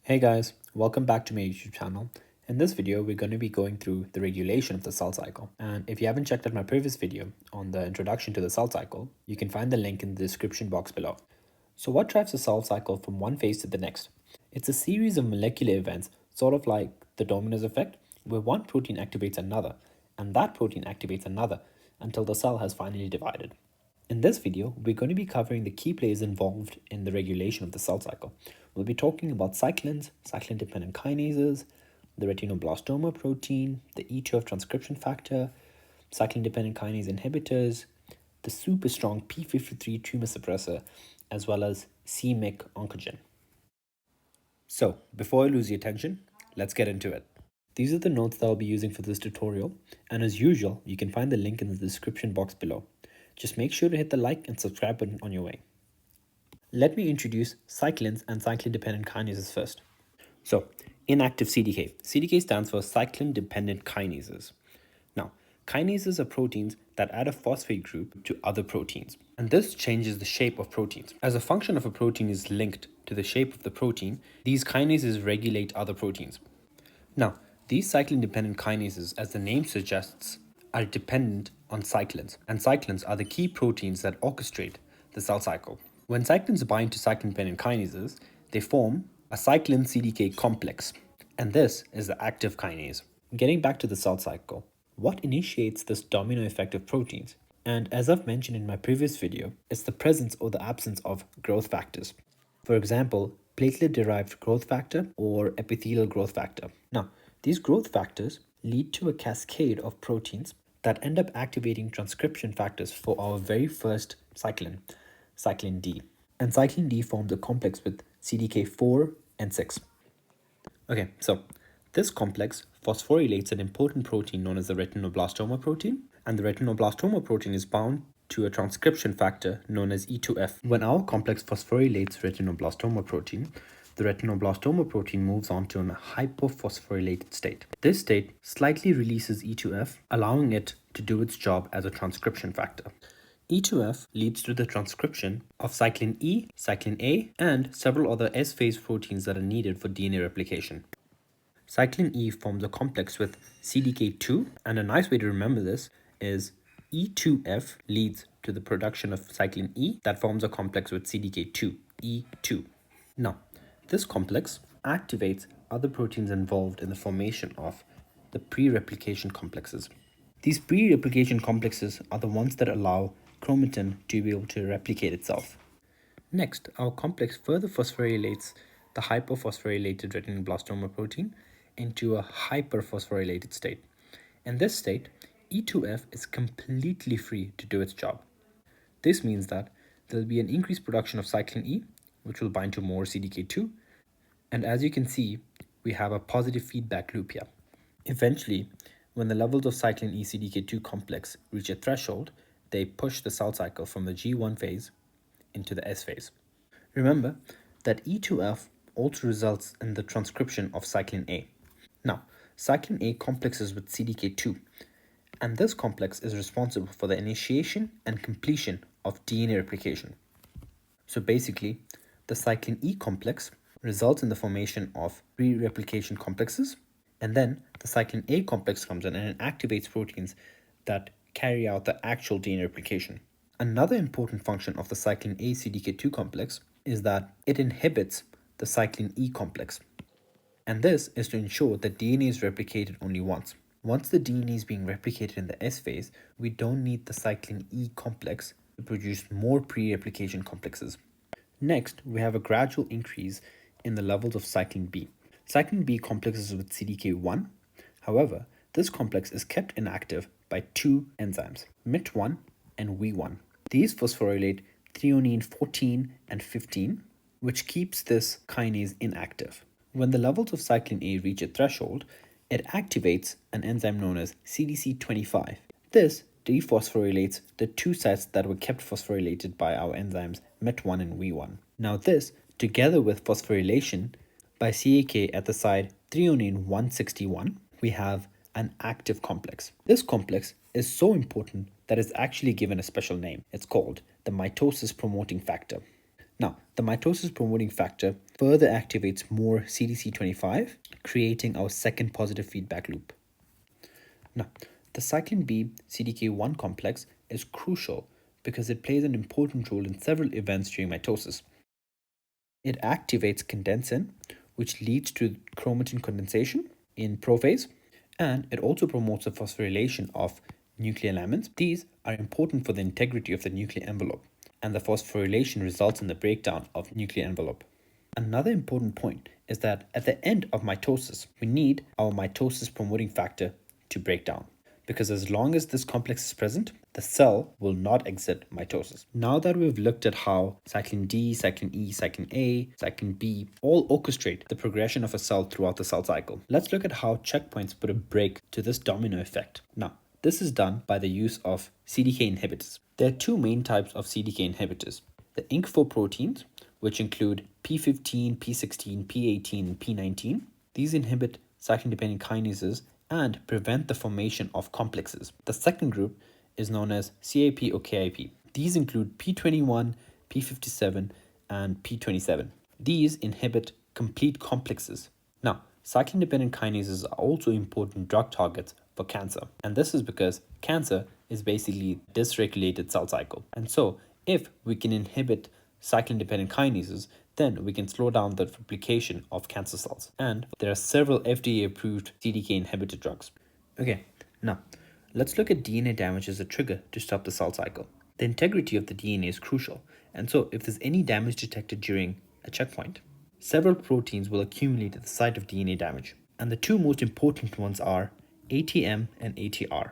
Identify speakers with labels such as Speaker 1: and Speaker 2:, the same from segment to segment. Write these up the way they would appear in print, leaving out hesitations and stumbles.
Speaker 1: Hey guys, welcome back to my YouTube channel. In this video, we're going to be going through the regulation of the cell cycle. And if you haven't checked out my previous video on the introduction to the cell cycle, you can find the link in the description box below. So what drives the cell cycle from one phase to the next? It's a series of molecular events, sort of like the dominoes effect, where one protein activates another, and that protein activates another until the cell has finally divided. In this video, we're going to be covering the key players involved in the regulation of the cell cycle. We'll be talking about cyclins, cyclin-dependent kinases, the retinoblastoma protein, the E2F transcription factor, cyclin-dependent kinase inhibitors, the super strong P53 tumor suppressor, as well as C-myc oncogen. So, before I lose your attention, let's get into it. These are the notes that I'll be using for this tutorial, and as usual, you can find the link in the description box below. Just make sure to hit the like and subscribe button on your way. Let me introduce cyclins and cyclin-dependent kinases first. So, inactive CDK. CDK stands for cyclin-dependent kinases. Now, kinases are proteins that add a phosphate group to other proteins, and this changes the shape of proteins. As a function of a protein is linked to the shape of the protein, these kinases regulate other proteins. Now, these cyclin-dependent kinases, as the name suggests, are dependent on cyclins, and cyclins are the key proteins that orchestrate the cell cycle. When cyclins bind to cyclin-dependent kinases, they form a cyclin CDK complex, and this is the active kinase. Getting back to the cell cycle, what initiates this domino effect of proteins? And as I've mentioned in my previous video, it's the presence or the absence of growth factors. For example, platelet-derived growth factor or epithelial growth factor. Now, these growth factors lead to a cascade of proteins that end up activating transcription factors for our very first cyclin, Cyclin D. And Cyclin D forms a complex with CDK4 and 6. Okay, so this complex phosphorylates an important protein known as the retinoblastoma protein, and the retinoblastoma protein is bound to a transcription factor known as E2F. When our complex phosphorylates retinoblastoma protein, the retinoblastoma protein moves on to a hypophosphorylated state. This state slightly releases E2F, allowing it to do its job as a transcription factor. E2F leads to the transcription of Cyclin E, Cyclin A, and several other S-phase proteins that are needed for DNA replication. Cyclin E forms a complex with CDK2, and a nice way to remember this is E2F leads to the production of Cyclin E that forms a complex with CDK2, E2. Now, this complex activates other proteins involved in the formation of the pre-replication complexes. These pre-replication complexes are the ones that allow chromatin to be able to replicate itself. Next, our complex further phosphorylates the hypophosphorylated retinoblastoma protein into a hyperphosphorylated state. In this state, E2F is completely free to do its job. This means that there will be an increased production of Cyclin E, which will bind to more CDK2, and as you can see, we have a positive feedback loop here. Eventually, when the levels of Cyclin E CDK2 complex reach a threshold, they push the cell cycle from the G1 phase into the S phase. Remember that E2F also results in the transcription of Cyclin A. Now, Cyclin A complexes with CDK2, and this complex is responsible for the initiation and completion of DNA replication. So basically, the Cyclin E complex results in the formation of pre-replication complexes, and then the Cyclin A complex comes in and it activates proteins that carry out the actual DNA replication. Another important function of the Cyclin A CDK2 complex is that it inhibits the Cyclin E complex. And this is to ensure that DNA is replicated only once. Once the DNA is being replicated in the S phase, we don't need the Cyclin E complex to produce more pre-replication complexes. Next, we have a gradual increase in the levels of Cyclin B. Cyclin B complexes with CDK1. However, this complex is kept inactive by two enzymes, MIT1 and WEE1. These phosphorylate threonine 14 and 15, which keeps this kinase inactive. When the levels of Cyclin A reach a threshold, it activates an enzyme known as CDC25. This dephosphorylates the two sites that were kept phosphorylated by our enzymes MIT1 and WEE1. Now this, together with phosphorylation by CAK at the site threonine 161, we have an active complex. This complex is so important that it's actually given a special name. It's called the mitosis promoting factor. Now, the mitosis promoting factor further activates more CDC25, creating our second positive feedback loop. Now, the Cyclin B CDK1 complex is crucial because it plays an important role in several events during mitosis. It activates condensin, which leads to chromatin condensation in prophase, and it also promotes the phosphorylation of nuclear lamins. These are important for the integrity of the nuclear envelope, and the phosphorylation results in the breakdown of nuclear envelope. Another important point is that at the end of mitosis, we need our mitosis promoting factor to break down, because as long as this complex is present, the cell will not exit mitosis. Now that we've looked at how Cyclin D, Cyclin E, Cyclin A, Cyclin B all orchestrate the progression of a cell throughout the cell cycle, let's look at how checkpoints put a break to this domino effect. Now, this is done by the use of CDK inhibitors. There are two main types of CDK inhibitors. The INK4 proteins, which include P15, P16, P18, and P19. These inhibit cyclin-dependent kinases and prevent the formation of complexes. The second group is known as CIP or KIP. These include P21, P57, and P27. These inhibit complete complexes. Now, cyclin-dependent kinases are also important drug targets for cancer, and this is because cancer is basically a dysregulated cell cycle. And so, if we can inhibit cyclin-dependent kinases, then we can slow down the replication of cancer cells. And there are several FDA-approved CDK inhibitor drugs. Okay, now let's look at DNA damage as a trigger to stop the cell cycle. The integrity of the DNA is crucial, and so if there's any damage detected during a checkpoint, several proteins will accumulate at the site of DNA damage. And the two most important ones are ATM and ATR.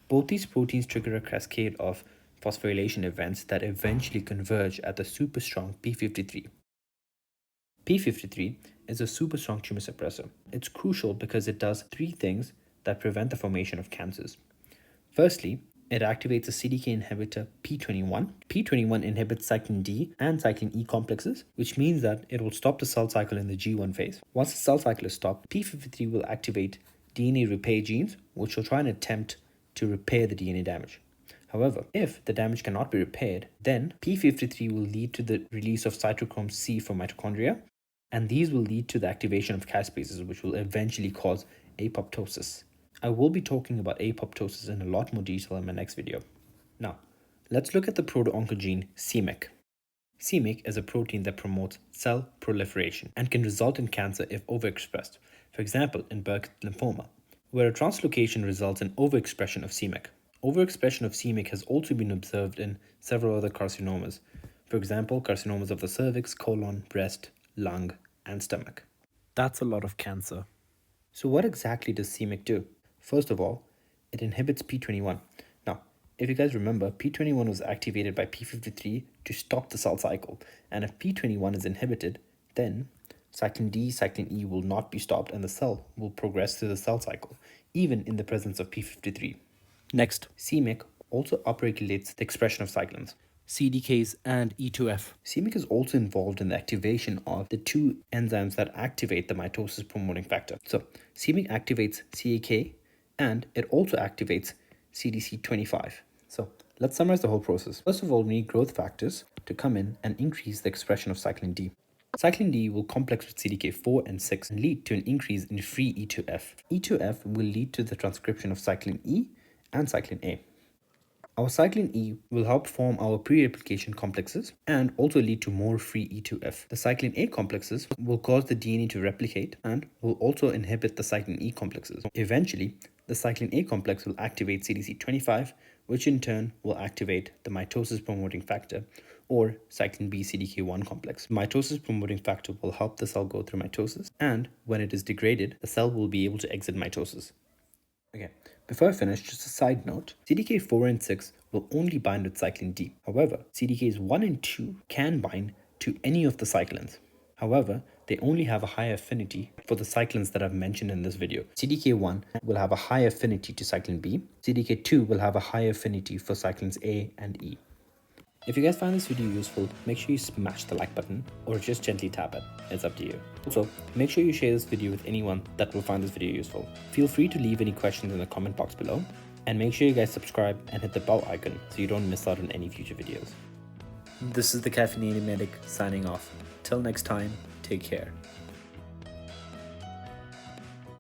Speaker 1: Both these proteins trigger a cascade of phosphorylation events that eventually converge at the super strong P53. P53 is a super strong tumor suppressor. It's crucial because it does three things that prevent the formation of cancers. Firstly, it activates the CDK inhibitor P21. P21 inhibits Cyclin D and Cyclin E complexes, which means that it will stop the cell cycle in the G1 phase. Once the cell cycle is stopped, P53 will activate DNA repair genes, which will try and attempt to repair the DNA damage. However, if the damage cannot be repaired, then P53 will lead to the release of cytochrome C from mitochondria, and these will lead to the activation of caspases, which will eventually cause apoptosis. I will be talking about apoptosis in a lot more detail in my next video. Now, let's look at the proto-oncogene C-myc. C-myc is a protein that promotes cell proliferation and can result in cancer if overexpressed, for example in Burkitt lymphoma, where a translocation results in overexpression of C-myc. Overexpression of C-myc has also been observed in several other carcinomas, for example carcinomas of the cervix, colon, breast, lung, and stomach. That's a lot of cancer. So what exactly does C-myc do? First of all, it inhibits P21. Now, if you guys remember, P21 was activated by P53 to stop the cell cycle, and if P21 is inhibited, then Cyclin D, Cyclin E will not be stopped and the cell will progress through the cell cycle, even in the presence of P53. Next, C-myc also upregulates the expression of cyclins, CDKs and E2F. C-myc is also involved in the activation of the two enzymes that activate the mitosis promoting factor. So, C-myc activates CDK and it also activates CDC25. So, let's summarize the whole process. First of all, we need growth factors to come in and increase the expression of Cyclin D. Cyclin D will complex with CDK4 and 6 and lead to an increase in free E2F. E2F will lead to the transcription of Cyclin E and Cyclin A. Our Cyclin E will help form our pre-replication complexes and also lead to more free E2F. The Cyclin A complexes will cause the DNA to replicate and will also inhibit the Cyclin E complexes. Eventually, the Cyclin A complex will activate CDC25, which in turn will activate the mitosis promoting factor or Cyclin B CDK1 complex. Mitosis promoting factor will help the cell go through mitosis, and when it is degraded, the cell will be able to exit mitosis. Okay, before I finish, just a side note, CDK4 and 6 will only bind with Cyclin D. However, CDKs 1 and 2 can bind to any of the cyclins. However, they only have a high affinity for the cyclins that I've mentioned in this video. CDK1 will have a high affinity to Cyclin B. CDK2 will have a high affinity for Cyclins A and E. If you guys find this video useful, make sure you smash the like button or just gently tap it. It's up to you. Also, make sure you share this video with anyone that will find this video useful. Feel free to leave any questions in the comment box below, and make sure you guys subscribe and hit the bell icon so you don't miss out on any future videos. This is the Caffeinated medic signing off. Till next time, take care.